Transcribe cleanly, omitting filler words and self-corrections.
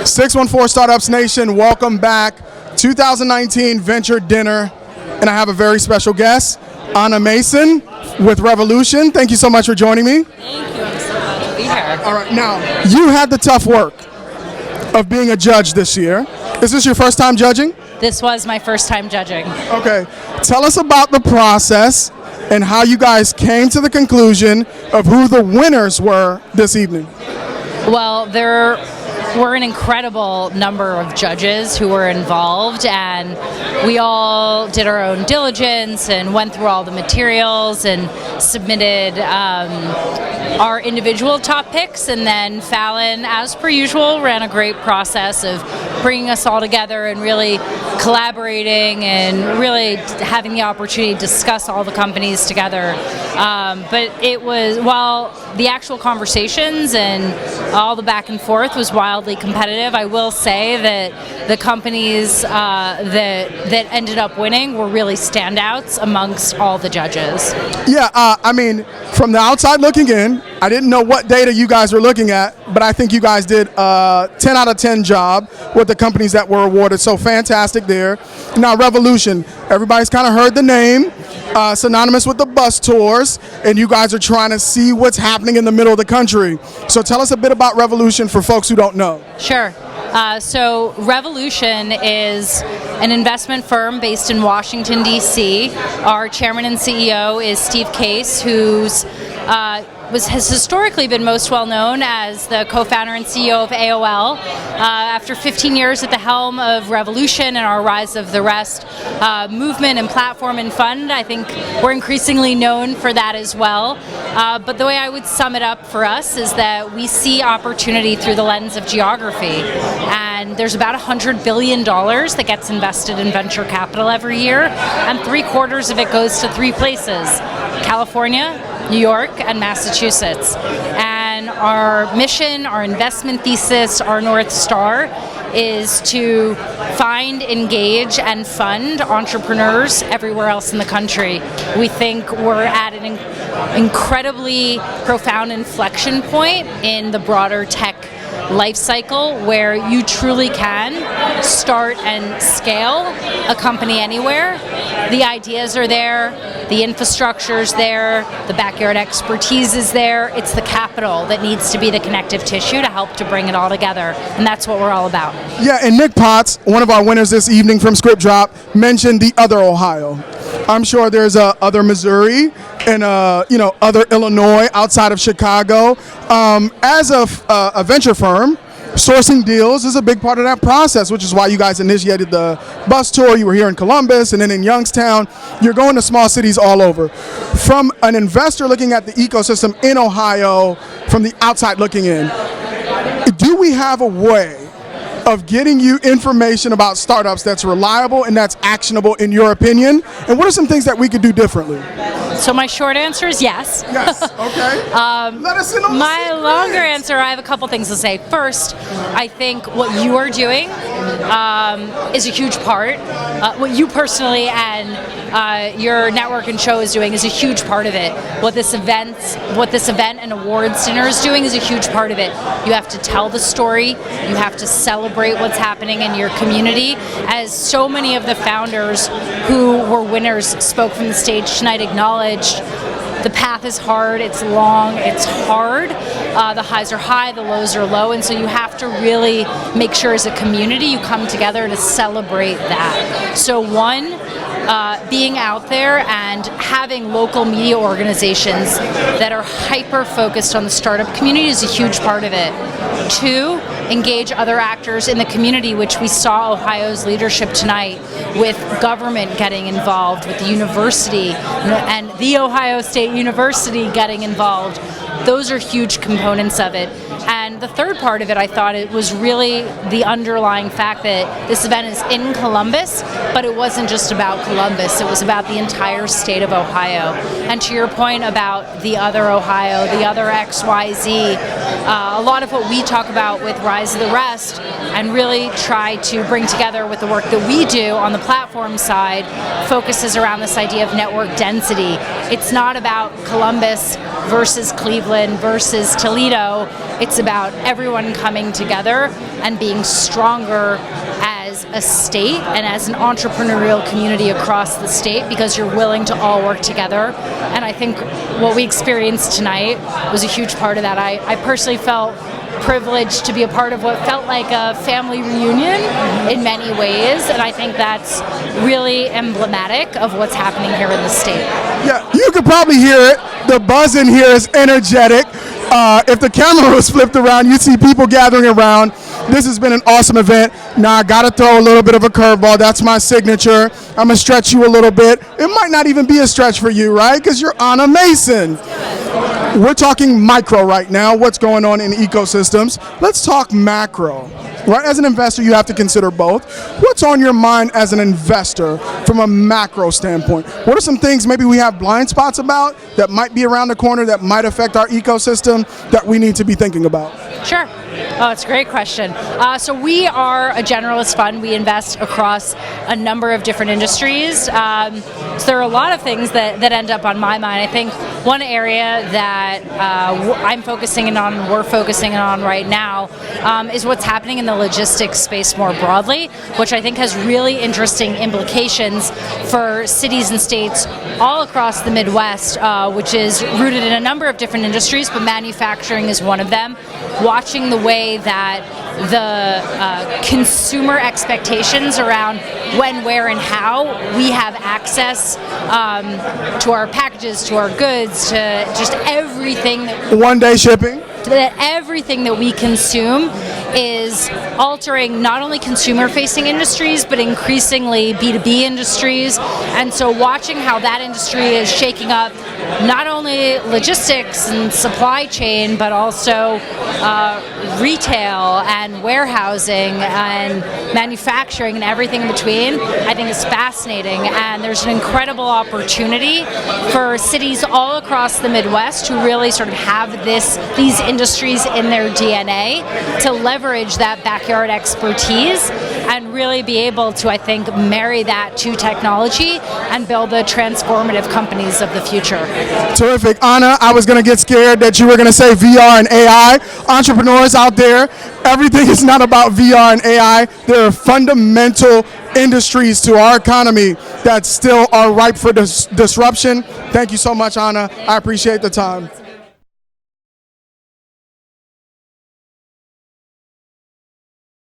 614 Startups Nation, welcome back. 2019 Venture Dinner, and I have a very special guest, Anna Mason with Revolution. Thank you so much for joining me. Thank you, I'm so glad to be here. All right, now, you had the tough work of being a judge this year. Is this your first time judging? This was my first time judging. Okay, tell us about the process and how you guys came to the conclusion of who the winners were this evening. Well, there were an incredible number of judges who were involved, and we all did our own diligence and went through all the materials and submitted our individual top picks, and then Fallon, as per usual, ran a great process of bringing us all together and really collaborating and really having the opportunity to discuss all the companies together. But it was, while the actual conversations and all the back and forth was wildly competitive, I will say that the companies that ended up winning were really standouts amongst all the judges. Yeah, I mean, from the outside looking in, I didn't know what data you guys were looking at, but I think you guys did a 10 out of 10 job with the companies that were awarded, so fantastic there. Now, Revolution, everybody's kind of heard the name, synonymous with the bus tours, and you guys are trying to see what's happening in the middle of the country. So tell us a bit about Revolution for folks who don't know. Sure. So Revolution is an investment firm based in Washington, D.C. Our chairman and CEO is Steve Case, who's has historically been most well known as the co-founder and CEO of AOL. After 15 years at the helm of Revolution and our Rise of the Rest movement and platform and fund, I think we're increasingly known for that as well. But the way I would sum it up for us is that we see opportunity through the lens of geography. And there's about $100 billion that gets invested in venture capital every year, and 3/4 of it goes to three places: California, New York, and Massachusetts. And our mission, our investment thesis, our North Star is to find, engage, and fund entrepreneurs everywhere else in the country. We think we're at an incredibly profound inflection point in the broader tech life cycle where you truly can start and scale a company anywhere. The ideas are there, the infrastructure's there, the backyard expertise is there. It's the capital that needs to be the connective tissue to help to bring it all together, and that's what we're all about. Yeah, and Nick Potts, one of our winners this evening from Script Drop, mentioned the other Ohio. I'm sure there's other Missouri and other Illinois outside of Chicago. As a venture firm, sourcing deals is a big part of that process, which is why you guys initiated the bus tour. You were here in Columbus and then in Youngstown. You're going to small cities all over. From an investor looking at the ecosystem in Ohio, from the outside looking in, do we have a way of getting you information about startups that's reliable and that's actionable in your opinion? And what are some things that we could do differently? So my short answer is yes. Yes, okay. Let us in on my longer answer, I have a couple things to say. First, I think what you are doing is a huge part. What you personally and your network and show is doing is a huge part of it. What this event and awards dinner is doing is a huge part of it. You have to tell the story. You have to celebrate what's happening in your community. As so many of the founders who were winners spoke from the stage tonight acknowledged, the path is hard, it's long, it's hard. The highs are high, the lows are low, and so you have to really make sure as a community you come together to celebrate that. So one, being out there and having local media organizations that are hyper-focused on the startup community is a huge part of it. Two, engage other actors in the community, which we saw Ohio's leadership tonight with government getting involved, with the university and the Ohio State University getting involved. Those are huge components of it. And the third part of it, I thought it was really the underlying fact that this event is in Columbus, but it wasn't just about Columbus, it was about the entire state of Ohio. And to your point about the other Ohio, the other XYZ, a lot of what we talk about with Rise of the Rest and really try to bring together with the work that we do on the platform side focuses around this idea of network density. It's not about Columbus versus Cleveland versus Toledo. It's about about everyone coming together and being stronger as a state and as an entrepreneurial community across the state, because you're willing to all work together. And I think what we experienced tonight was a huge part of that. I personally felt privileged to be a part of what felt like a family reunion in many ways, and I think that's really emblematic of what's happening here in the state. Yeah, you could probably hear it. The buzz in here is energetic. If the camera was flipped around, you'd see people gathering around. This has been an awesome event. Now I gotta throw a little bit of a curveball. That's my signature. I'm gonna stretch you a little bit. It might not even be a stretch for you, right? Because you're Anna Mason. We're talking micro right now, what's going on in ecosystems. Let's talk macro. Right, as an investor, you have to consider both. What's on your mind as an investor from a macro standpoint? What are some things maybe we have blind spots about that might be around the corner that might affect our ecosystem that we need to be thinking about? Sure. Oh, it's a great question. So we are a generalist fund. We invest across a number of different industries. So there are a lot of things that end up on my mind. I think one area that I'm focusing on, we're focusing on right now, is what's happening in the logistics space more broadly, which I think has really interesting implications for cities and states all across the Midwest, which is rooted in a number of different industries, but manufacturing is one of them. Watching the way that the consumer expectations around when, where, and how we have access to our packages, to our goods, to just everything. One-day shipping. That everything that we consume is altering not only consumer-facing industries, but increasingly B2B industries. And so watching how that industry is shaking up not only logistics and supply chain, but also retail and warehousing and manufacturing and everything in between, I think is fascinating. And there's an incredible opportunity for cities all across the Midwest to really sort of have these industries in their DNA, to leverage that backyard expertise and really be able to, I think, marry that to technology and build the transformative companies of the future. Terrific. Anna, I was going to get scared that you were going to say VR and AI. Entrepreneurs out there, everything is not about VR and AI. There are fundamental industries to our economy that still are ripe for disruption. Thank you so much, Anna. I appreciate the time.